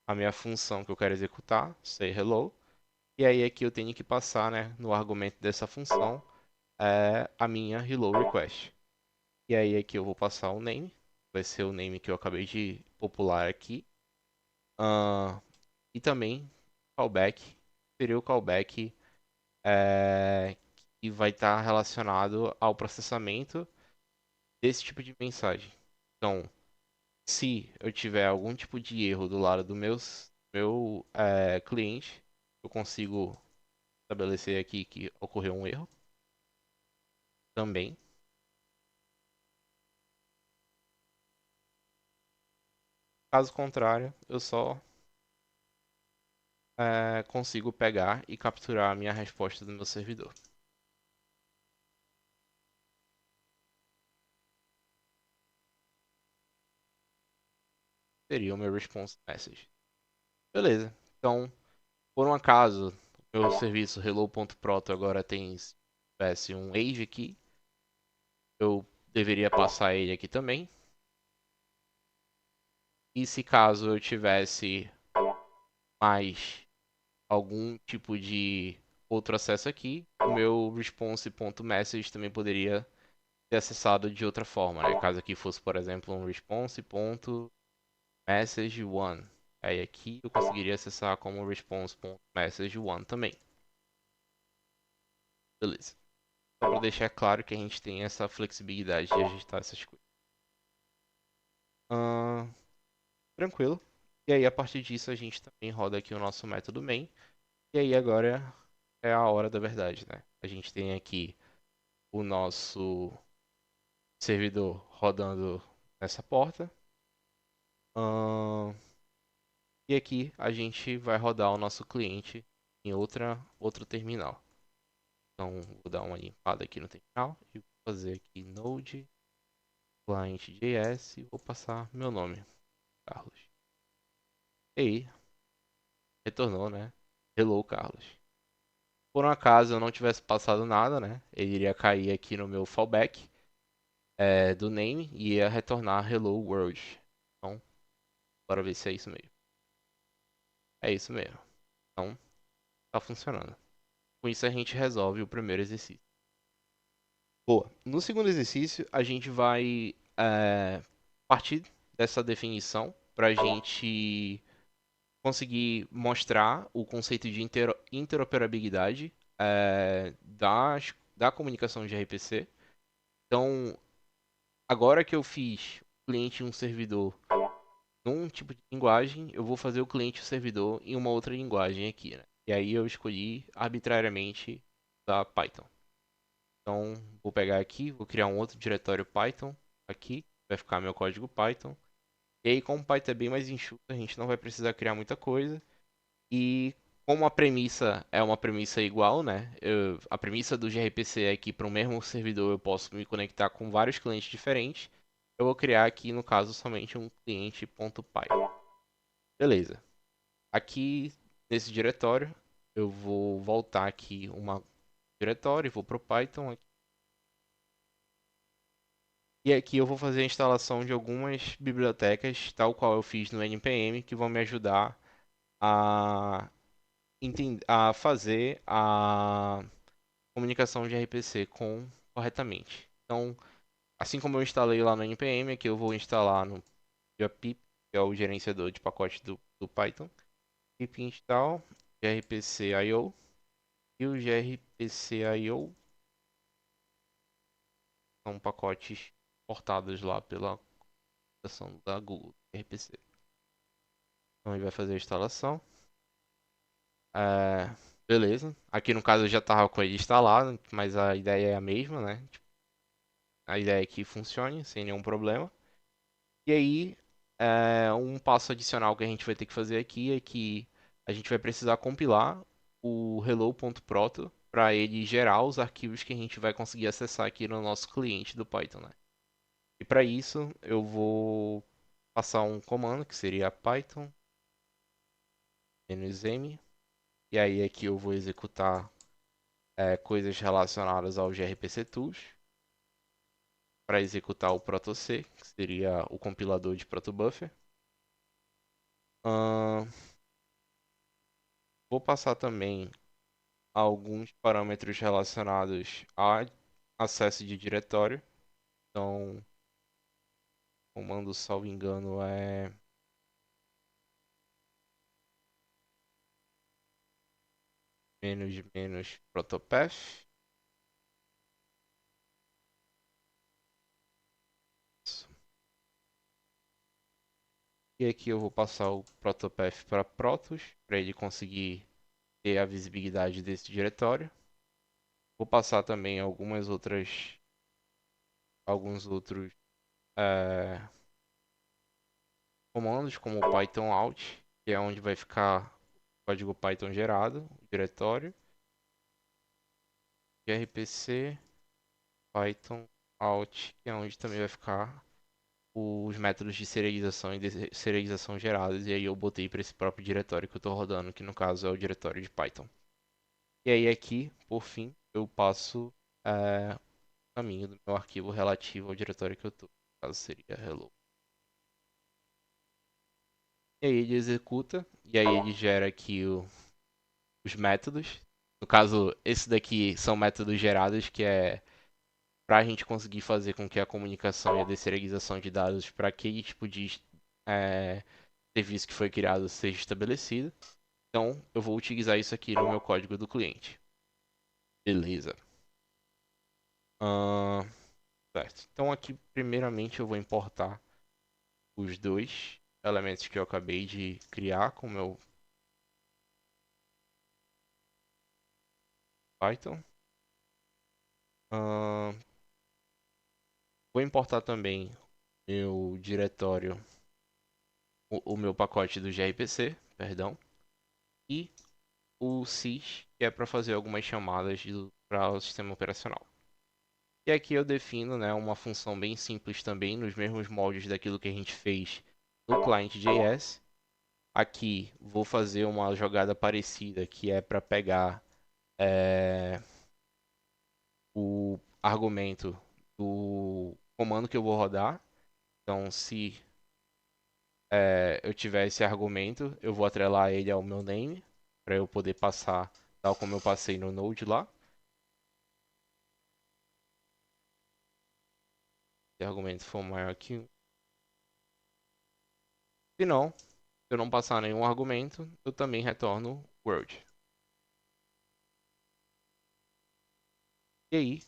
S1: a minha função que eu quero executar, say hello. E aí aqui eu tenho que passar, né, no argumento dessa função, a minha hello request. E aí aqui eu vou passar o name, vai ser o name que eu acabei de popular aqui. Ah, e também callback, seria o callback que vai estar relacionado ao processamento desse tipo de mensagem. Então, se eu tiver algum tipo de erro do lado do meu cliente, eu consigo estabelecer aqui que ocorreu um erro também. Caso contrário, eu só consigo pegar e capturar a minha resposta do meu servidor. Seria o meu response message. Beleza. Então, por um acaso, meu serviço hello.proto agora tivesse um age aqui, eu deveria passar ele aqui também. E se caso eu tivesse mais algum tipo de outro acesso aqui, o meu response.message também poderia ser acessado de outra forma, né? Caso aqui fosse, por exemplo, um response.message1. Aí aqui eu conseguiria acessar como response.message1 também. Beleza. Só para deixar claro que a gente tem essa flexibilidade de ajustar essas coisas. Ah, tranquilo. E aí, a partir disso, a gente também roda aqui o nosso método main. E aí, agora é a hora da verdade, né? A gente tem aqui o nosso servidor rodando nessa porta. Ahn, e aqui a gente vai rodar o nosso cliente em outro terminal. Então, vou dar uma limpada aqui no terminal e vou fazer aqui Node client.js e vou passar meu nome, Carlos. E aí, retornou, né? Hello, Carlos. Por um acaso eu não tivesse passado nada, né? Ele iria cair aqui no meu fallback do name e ia retornar Hello World. Então, bora ver se é isso mesmo. É isso mesmo. Então, tá funcionando. Com isso a gente resolve o primeiro exercício. Boa. No segundo exercício, a gente vai partir dessa definição para a gente conseguir mostrar o conceito de interoperabilidade da comunicação de RPC. Então, agora que eu fiz o cliente e um servidor num tipo de linguagem, eu vou fazer o cliente e o servidor em uma outra linguagem aqui, né? E aí eu escolhi arbitrariamente da Python. Então, vou pegar aqui, vou criar um outro diretório Python aqui, vai ficar meu código Python. E aí, como o Python é bem mais enxuto, a gente não vai precisar criar muita coisa. E como a premissa é uma premissa igual, né? A premissa do gRPC é que para o mesmo servidor eu posso me conectar com vários clientes diferentes. Eu vou criar aqui, no caso, somente um cliente.py. Beleza. Aqui nesse diretório, eu vou voltar aqui uma diretório, vou para o Python. E aqui eu vou fazer a instalação de algumas bibliotecas, tal qual eu fiz no NPM, que vão me ajudar a, a fazer a comunicação de RPC corretamente. Então, assim como eu instalei lá no NPM, aqui eu vou instalar no pip, que é o gerenciador de pacote do Python. Pip install grpc.io. E o gRPC.io são pacotes portados lá pela aplicação da Google gRPC. Então ele vai fazer a instalação. É, beleza. Aqui no caso eu já estava com ele instalado, mas a ideia é a mesma, né? Tipo, a ideia é que funcione sem nenhum problema. E aí, um passo adicional que a gente vai ter que fazer aqui é que a gente vai precisar compilar o hello.proto para ele gerar os arquivos que a gente vai conseguir acessar aqui no nosso cliente do Python, né? E para isso, eu vou passar um comando que seria python "-m", e aí aqui eu vou executar coisas relacionadas ao gRPC Tools para executar o protoc, que seria o compilador de protobuffer. Ahn, Vou passar também alguns parâmetros relacionados a acesso de diretório. Então, o comando, salvo engano, é menos protopef. E aqui eu vou passar o protopef para protos, para ele conseguir ter a visibilidade desse diretório. Vou passar também alguns outros é, comandos, como o python out, que é onde vai ficar o código Python gerado, o diretório, grpc python out, que é onde também vai ficar os métodos de serialização e deserialização gerados, e aí eu botei para esse próprio diretório que eu estou rodando, que no caso é o diretório de Python. E aí aqui, por fim, eu passo o caminho do meu arquivo relativo ao diretório que eu estou. No caso seria hello. E aí ele executa, e aí ele gera aqui os métodos. No caso, esse daqui são métodos gerados, que é para a gente conseguir fazer com que a comunicação e a deserialização de dados para aquele tipo de é, serviço que foi criado seja estabelecido. Então, eu vou utilizar isso aqui no meu código do cliente. Beleza. Ahn, certo. Então, aqui, primeiramente, eu vou importar os dois elementos que eu acabei de criar com o meu Python. Ahn, Vou importar também meu diretório, o meu pacote do gRPC, perdão, e o sys, que é para fazer algumas chamadas para o sistema operacional. E aqui eu defino, né, uma função bem simples também, nos mesmos moldes daquilo que a gente fez no client.js. Aqui vou fazer uma jogada parecida, que é para pegar o argumento do comando que eu vou rodar. Então, se eu tiver esse argumento, eu vou atrelar ele ao meu name, para eu poder passar tal como eu passei no Node lá. Se o argumento for maior que 1. Se não, se eu não passar nenhum argumento, eu também retorno World. E aí,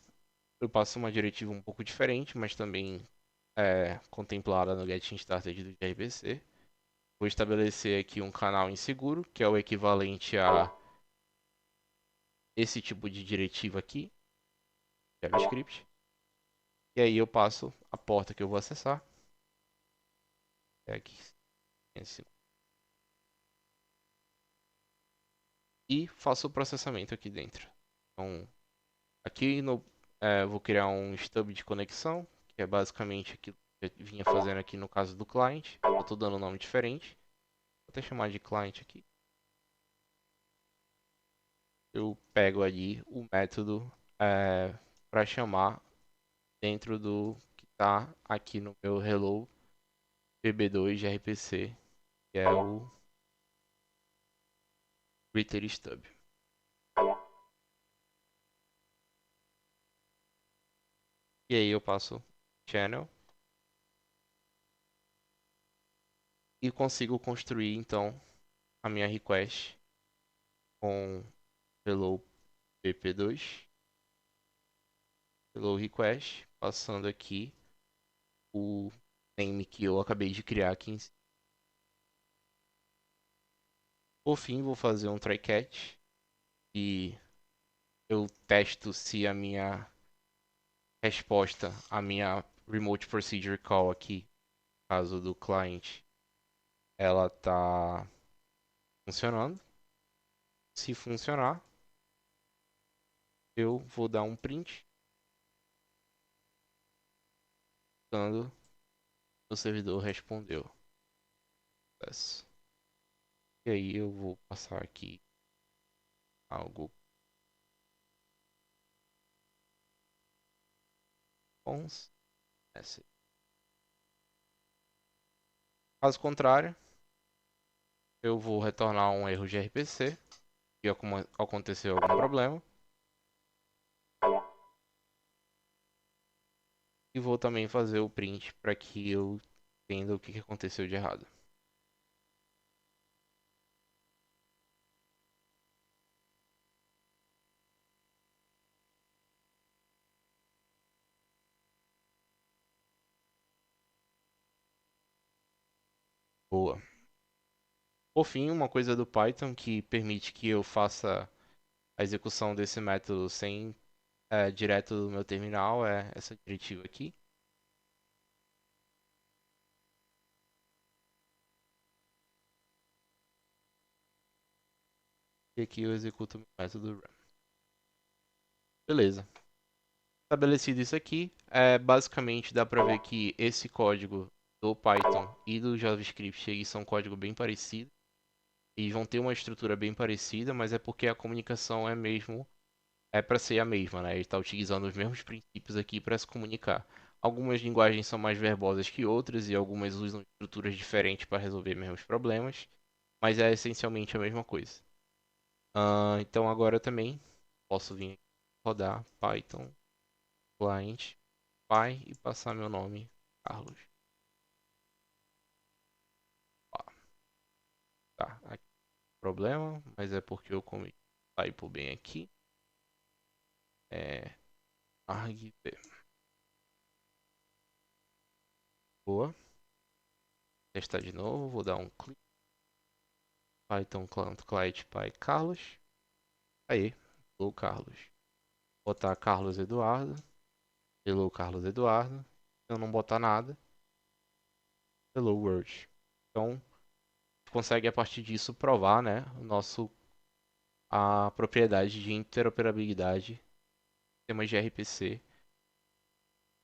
S1: eu passo uma diretiva um pouco diferente, mas também contemplada no Getting Started do gRPC. Vou estabelecer aqui um canal inseguro, que é o equivalente a esse tipo de diretiva aqui, JavaScript. E aí eu passo a porta que eu vou acessar. É aqui. E faço o processamento aqui dentro. Então, aqui vou criar um stub de conexão, que é basicamente aquilo que eu vinha fazendo aqui no caso do client. Eu estou dando um nome diferente. Vou até chamar de client aqui. Eu pego ali o método para chamar dentro do que está aqui no meu hello pb2 de RPC, que é o reader stub. E aí eu passo channel e consigo construir então a minha request com hello PP2, hello request, passando aqui o name que eu acabei de criar aqui em cima. Por fim, vou fazer um try catch e eu testo se a minha resposta, a minha remote procedure call aqui, caso do client, ela tá funcionando. Se funcionar, eu vou dar um print quando o servidor respondeu. E aí eu vou passar aqui algo cons message. Caso contrário, eu vou retornar um erro de RPC e aconteceu algum problema. E vou também fazer o print para que eu entenda o que aconteceu de errado. Boa. Por fim, uma coisa do Python que permite que eu faça a execução desse método sem direto do meu terminal é essa diretiva aqui. E aqui eu executo o meu método run. Beleza. Estabelecido isso aqui, basicamente dá para ver que esse código do Python e do JavaScript aí são código bem parecido e vão ter uma estrutura bem parecida, mas é porque a comunicação é para ser a mesma, né? Ele está utilizando os mesmos princípios aqui para se comunicar. Algumas linguagens são mais verbosas que outras e algumas usam estruturas diferentes para resolver os mesmos problemas, mas é essencialmente a mesma coisa. Então agora eu também posso vir aqui, rodar Python client py e passar meu nome, Carlos. Ó, tá, aqui problema, mas é porque eu cometi typo bem aqui. Argv. Boa. Testar de novo, vou dar um clique. Python client py Carlos. Aí, hello Carlos. Botar Carlos Eduardo. Hello Carlos Eduardo. Se eu não botar nada, hello world. Então, consegue a partir disso provar, né, a propriedade de interoperabilidade de sistemas de RPC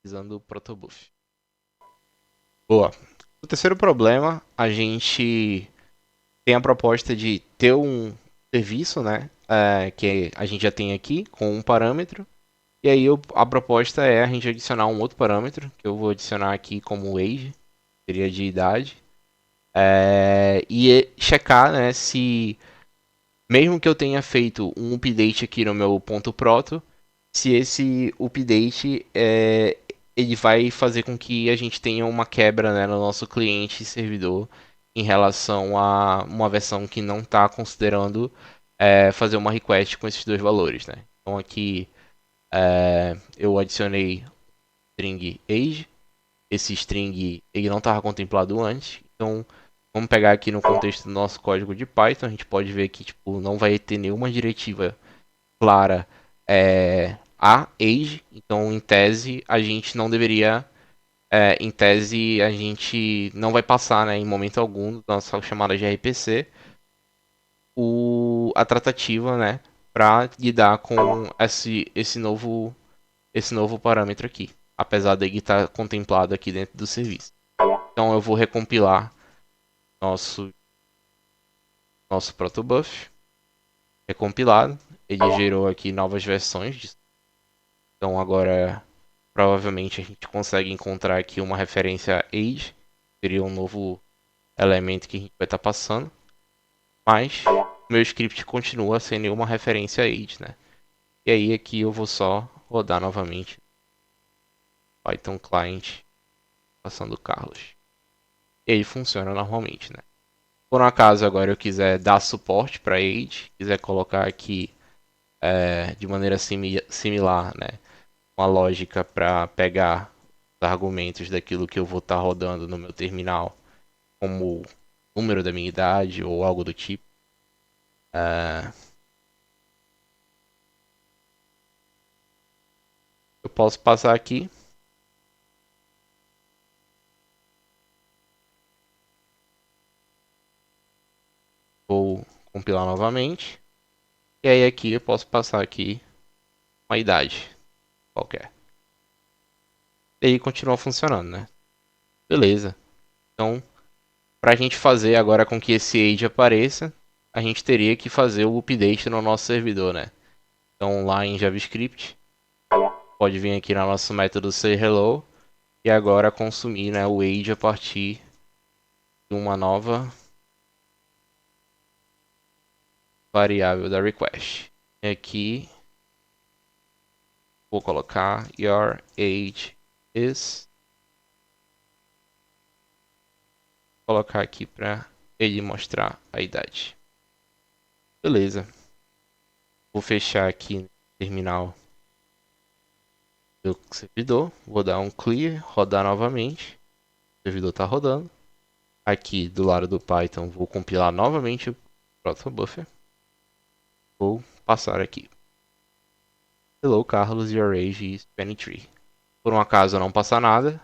S1: usando o protobuf. Boa. O terceiro problema, a gente tem a proposta de ter um serviço, né, que a gente já tem aqui com um parâmetro. E aí a proposta é a gente adicionar um outro parâmetro, que eu vou adicionar aqui como age, seria de idade. E checar, né, se mesmo que eu tenha feito um update aqui no meu ponto proto, se esse update ele vai fazer com que a gente tenha uma quebra, né, no nosso cliente e servidor em relação a uma versão que não está considerando fazer uma request com esses dois valores, né? Então aqui eu adicionei string age, esse string ele não estava contemplado antes, então vamos pegar aqui no contexto do nosso código de Python, a gente pode ver que tipo, não vai ter nenhuma diretiva clara a age, então em tese a gente não deveria, em tese a gente não vai passar, né, em momento algum da nossa chamada de RPC a tratativa, né, para lidar com esse novo parâmetro aqui, apesar dele estar contemplado aqui dentro do serviço. Então eu vou recompilar nosso protobuf recompilado. Ele gerou aqui novas versões. Então agora provavelmente a gente consegue encontrar aqui uma referência a age. Seria um novo elemento que a gente vai estar passando. Mas meu script continua sem nenhuma referência a age, né? E aí aqui eu vou só rodar novamente Python client passando Carlos. E aí funciona normalmente, né? Por um acaso agora eu quiser dar suporte para age, quiser colocar aqui de maneira similar, né? Uma lógica para pegar os argumentos daquilo que eu vou estar rodando no meu terminal, como o número da minha idade ou algo do tipo. É, eu posso passar aqui, vou compilar novamente, e aí aqui eu posso passar aqui uma idade qualquer. E aí continua funcionando, né? Beleza. Então, para a gente fazer agora com que esse age apareça, a gente teria que fazer o update no nosso servidor, né? Então, lá em JavaScript, pode vir aqui no nosso método sayHello e agora consumir, né, o age a partir de uma nova variável da request. E aqui vou colocar your age is, colocar aqui para ele mostrar a idade. Beleza. Vou fechar aqui no terminal do servidor, vou dar um clear, rodar novamente. O servidor está rodando. Aqui do lado do Python, vou compilar novamente o protobuffer. Vou passar aqui. Hello, Carlos, your age is 23. Por um acaso não passar nada,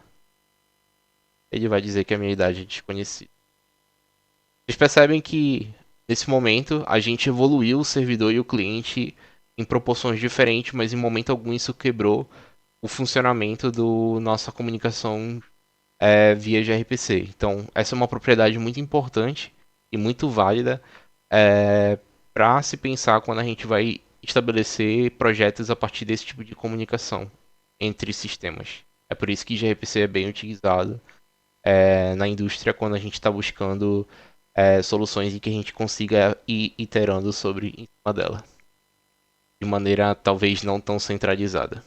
S1: ele vai dizer que a minha idade é desconhecida. Vocês percebem que nesse momento a gente evoluiu o servidor e o cliente em proporções diferentes, mas em momento algum isso quebrou o funcionamento do nossa comunicação via gRPC. Então, essa é uma propriedade muito importante e muito válida para se pensar quando a gente vai estabelecer projetos a partir desse tipo de comunicação entre sistemas. É por isso que gRPC é bem utilizado na indústria quando a gente está buscando soluções em que a gente consiga ir iterando sobre em cima dela, de maneira talvez não tão centralizada.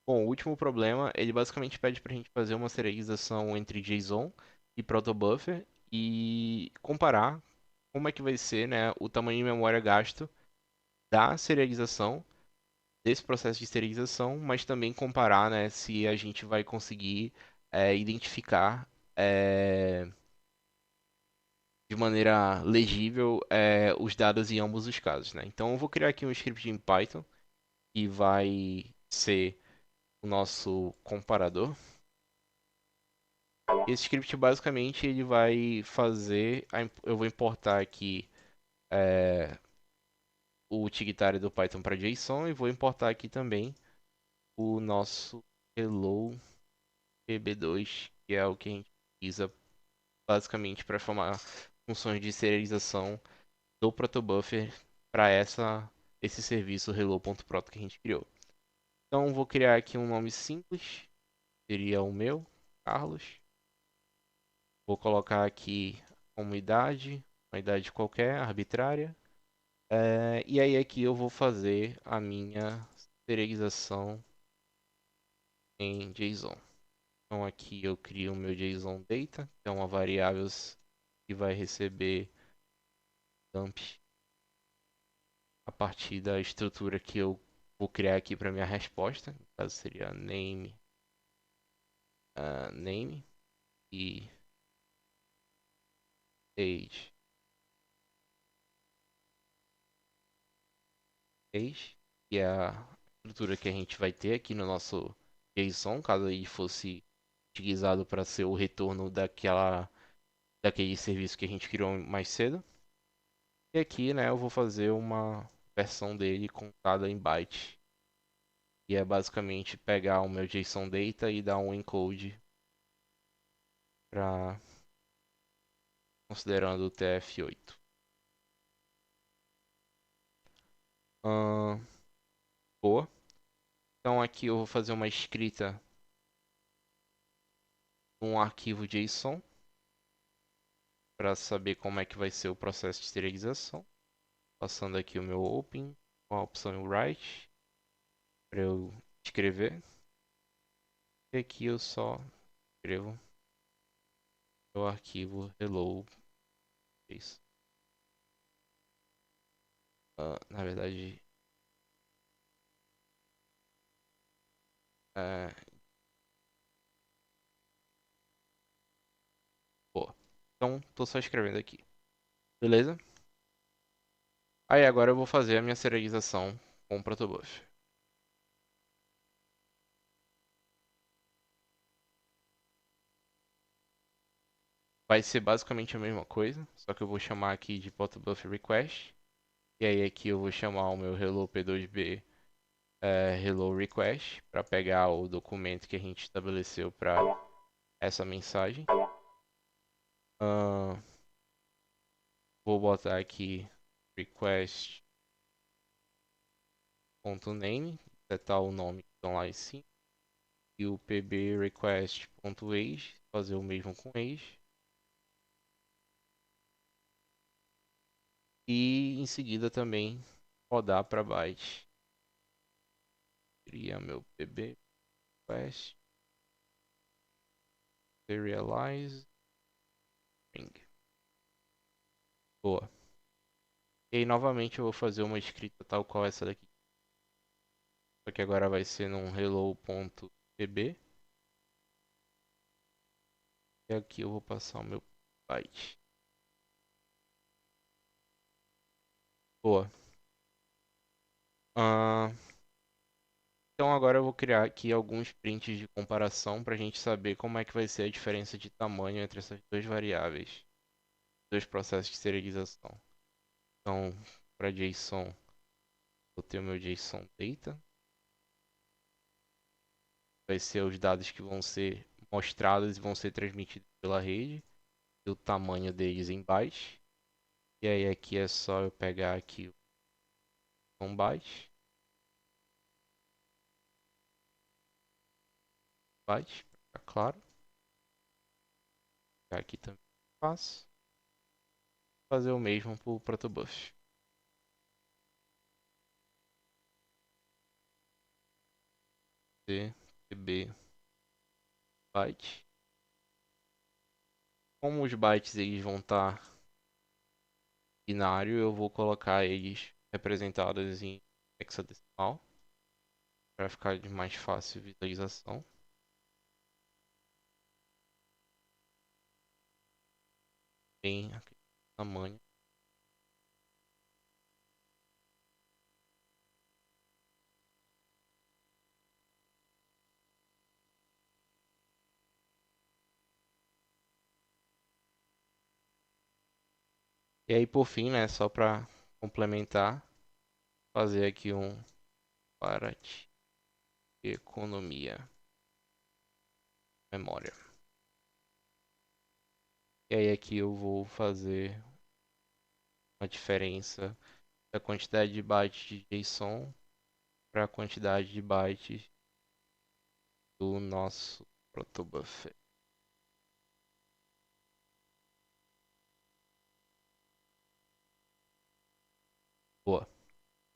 S1: Bom, o último problema, ele basicamente pede para a gente fazer uma serialização entre JSON e protobuffer e comparar como é que vai ser, né, o tamanho de memória gasto da serialização, desse processo de serialização, mas também comparar, né, se a gente vai conseguir identificar de maneira legível os dados em ambos os casos, né? Então eu vou criar aqui um script em Python que vai ser o nosso comparador. Esse script basicamente ele vai fazer, eu vou importar aqui é, o utilitário do Python para JSON e vou importar aqui também o nosso hello pb2, que é o que a gente utiliza basicamente para formar funções de serialização do protobuffer para esse serviço hello.proto que a gente criou. Então vou criar aqui um nome simples, seria o meu, Carlos. Vou colocar aqui como idade, uma idade qualquer, arbitrária. E aí aqui eu vou fazer a minha serialização em JSON. Então aqui eu crio o meu JSON data, que é uma variável que vai receber dump a partir da estrutura que eu vou criar aqui para minha resposta. No caso seria name, name e age. Age, que é a estrutura que a gente vai ter aqui no nosso JSON, caso ele fosse utilizado para ser o retorno daquele serviço que a gente criou mais cedo. E aqui, né, eu vou fazer uma versão dele contada em byte. E é basicamente pegar o meu JSON data e dar um encode para considerando o TF8. Boa. Então aqui eu vou fazer uma escrita num arquivo JSON para saber como é que vai ser o processo de esterilização. Passando aqui o meu open com a opção write para eu escrever. E aqui eu só escrevo o arquivo hello. Na verdade, É, boa. Então, tô só escrevendo aqui. Beleza? Aí agora eu vou fazer a minha serialização com o protobuf. Vai ser basicamente a mesma coisa, só que eu vou chamar aqui de protobuf request. E aí aqui eu vou chamar o meu hello p2b hello request para pegar o documento que a gente estabeleceu para essa mensagem. Ahn, vou botar aqui request.name, setar o nome que estão lá em cima. E o pb request.age, fazer o mesmo com age. E em seguida também rodar para byte. Cria meu pb request, serialize, string. Boa. E aí novamente eu vou fazer uma escrita tal qual essa daqui. Só que agora vai ser num hello.pb. E aqui eu vou passar o meu byte. Boa. Ah, então agora eu vou criar aqui alguns prints de comparação para a gente saber como é que vai ser a diferença de tamanho entre essas duas variáveis, dois processos de serialização. Então, para JSON, vou ter o meu JSON data. Vai ser os dados que vão ser mostrados e vão ser transmitidos pela rede. E o tamanho deles em bytes. E aí aqui é só eu pegar aqui um byte. Byte, pra ficar claro. Aqui também faço. Fazer o mesmo para o protobuf. TB byte. Como os bytes eles vão estar binário, eu vou colocar eles representados em hexadecimal para ficar de mais fácil visualização. Tem aquele tamanho. E aí por fim, né, só para complementar, fazer aqui um para economia memória. E aí aqui eu vou fazer uma diferença da quantidade de bytes de JSON para a quantidade de bytes do nosso protobuf. Boa.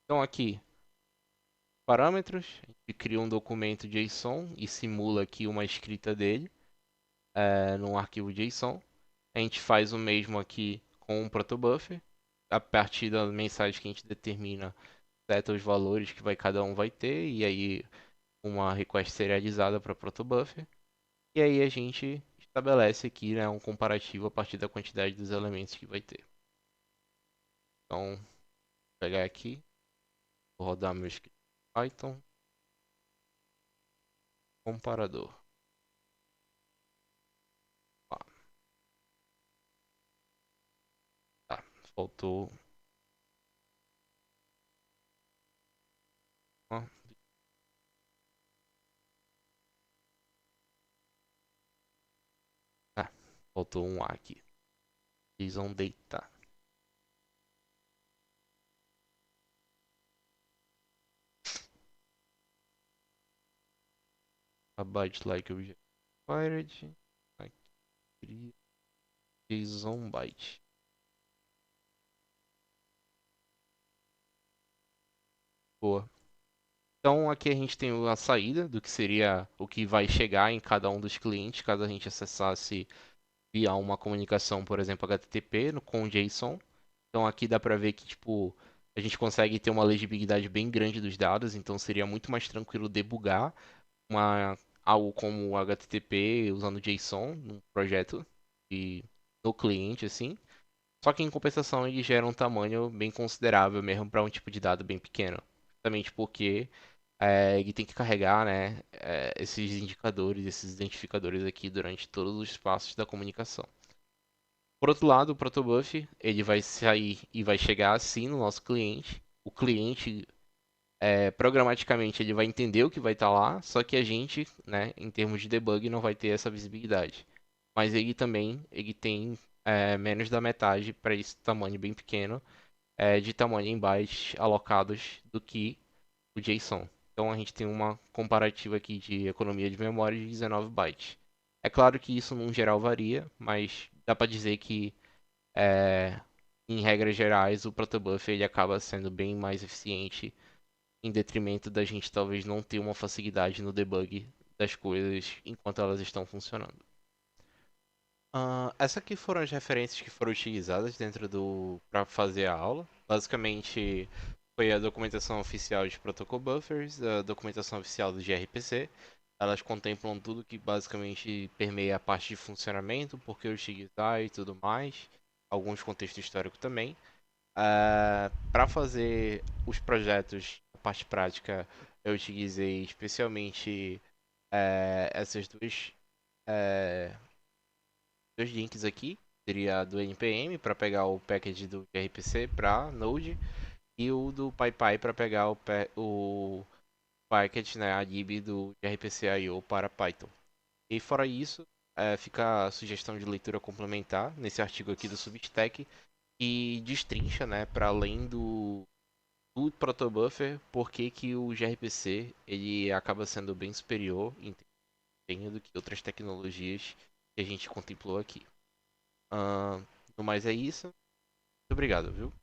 S1: Então aqui, parâmetros, a gente cria um documento JSON e simula aqui uma escrita dele num arquivo JSON. A gente faz o mesmo aqui com o protobuffer. A partir da mensagem que a gente determina, seta os valores que cada um vai ter, e aí uma request serializada para protobuffer. E aí a gente estabelece aqui, né, um comparativo a partir da quantidade dos elementos que vai ter. Então, vou pegar aqui, vou rodar meu script Python, comparador. Ó, tá, faltou uma, ah, faltou um A aqui. JSON data. A byte like object required. Aqui, JSON byte. Boa. Então aqui a gente tem a saída do que seria o que vai chegar em cada um dos clientes, caso a gente acessasse via uma comunicação, por exemplo, HTTP com JSON. Então aqui dá para ver que tipo a gente consegue ter uma legibilidade bem grande dos dados, então seria muito mais tranquilo debugar algo como HTTP usando JSON num projeto e no cliente, assim. Só que em compensação ele gera um tamanho bem considerável mesmo para um tipo de dado bem pequeno. Justamente porque ele tem que carregar, né, esses indicadores, esses identificadores aqui durante todos os passos da comunicação. Por outro lado, o protobuf ele vai sair e vai chegar assim no nosso cliente. O cliente programaticamente ele vai entender o que vai estar lá, só que a gente, né, em termos de debug, não vai ter essa visibilidade. Mas ele também, ele tem menos da metade para esse tamanho bem pequeno, de tamanho em bytes alocados do que o JSON. Então a gente tem uma comparativa aqui de economia de memória de 19 bytes. É claro que isso num geral varia, mas dá para dizer que em regras gerais o protobuf ele acaba sendo bem mais eficiente em detrimento da gente talvez não ter uma facilidade no debug das coisas enquanto elas estão funcionando. Essas aqui foram as referências que foram utilizadas dentro do para fazer a aula. Basicamente foi a documentação oficial de Protocol Buffers, a documentação oficial do gRPC. Elas contemplam tudo que basicamente permeia a parte de funcionamento, por que utilizar e tudo mais. Alguns contextos históricos também. Para fazer os projetos, a parte prática, eu utilizei especialmente essas é, dois links aqui. Seria do npm para pegar o package do gRPC para Node e o do PyPy para pegar o package, né, a lib do gRPC.io para Python. E fora isso, fica a sugestão de leitura complementar nesse artigo aqui do Substack que destrincha, né, para além do protobuffer, por que que o gRPC ele acaba sendo bem superior em desempenho do que outras tecnologias que a gente contemplou aqui. No mais é isso. Muito obrigado, viu?